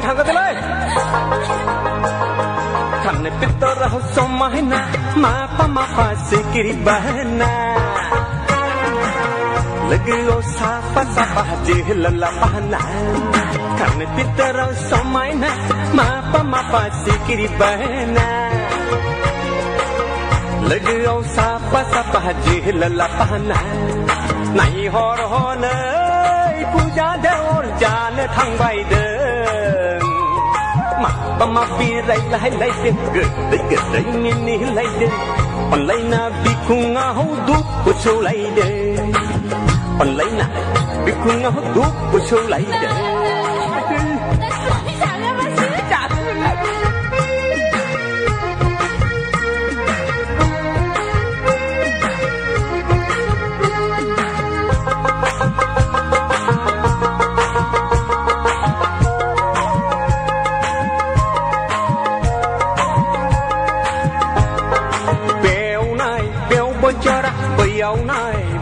Nang thang ka lai Khan pitar ho somahna ma pa sikiri bahna Lagyo sapa jihla bahna Khan pitar ho somahna ma pa sikiri bahna Lagyo sapa jihla bahna Nai hor honai puja deor jan thang bai de Ma pi rai lai de gật ni lai de on lai na bi kunga ho du ku chu lai de on lai na bi kunga ho du ku chu lai de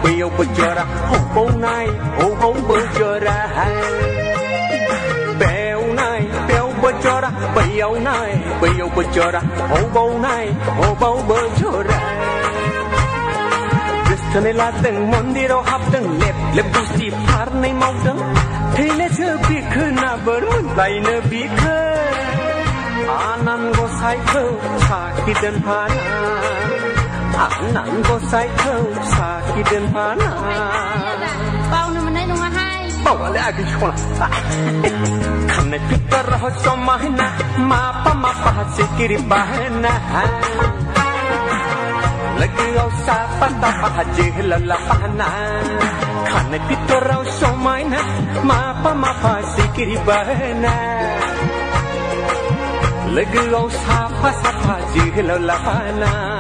Bêu bujara, ho nai, ho bujara. Bêu bujara, bêu bujara, ho nai, ho bujara. Kristane la teng mondiro hap teng lep busi par nai mau teng. Thine chhe bikhna bermun lai ne bikh. Anan go sai kho cha ki den phana. Nặng có sai thơ xa khi đêm phá nà bao nhiêu mình đây đúng không hai bao là ai cái chuyện khăn này biết ta ra cho mai na ma pa sẽ kiri bahna lagi au sa pa jihla bahna khăn này biết ta ra cho mai na ma pa sẽ kiri bahna lagi au sa pa jihla bahna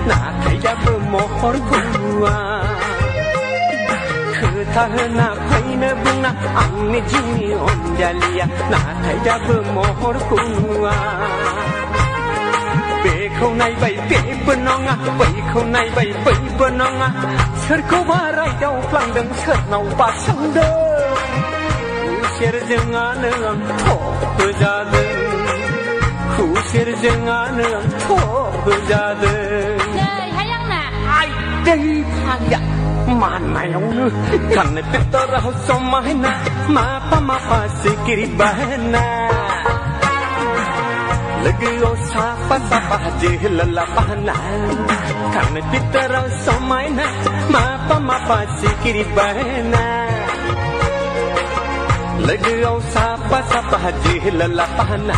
Na thay đã bơ mồ hor kuwa khư tha na phai na bung na ang ni jini on jalia na thay đã bơ mồ hor kuwa be khâu này bay be bơ nonga bay khâu này bay bơ nonga sar ko barai dau plang dang sar nau pa sang de sher jangan ang tho bơ ja de khu sher jangan ang tho bơ ja de đây thang ya man mai ông khăn này biết ta ra cho mai na ma pa sikiri bahna lagyo sapa jihla bahna khăn này biết ta ra cho mai na ma pa sikiri bahna lagyo sapa jihla bahna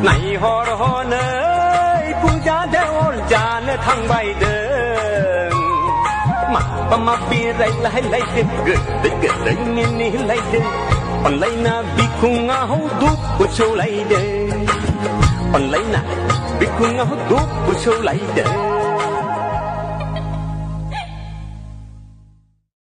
nai hor honai puja deor jan thang bai de Ma pi rai lai de gật ni lai de on lai na bi kunga ho du ku chu lai de on lai na bi kunga ho du ku chu lai de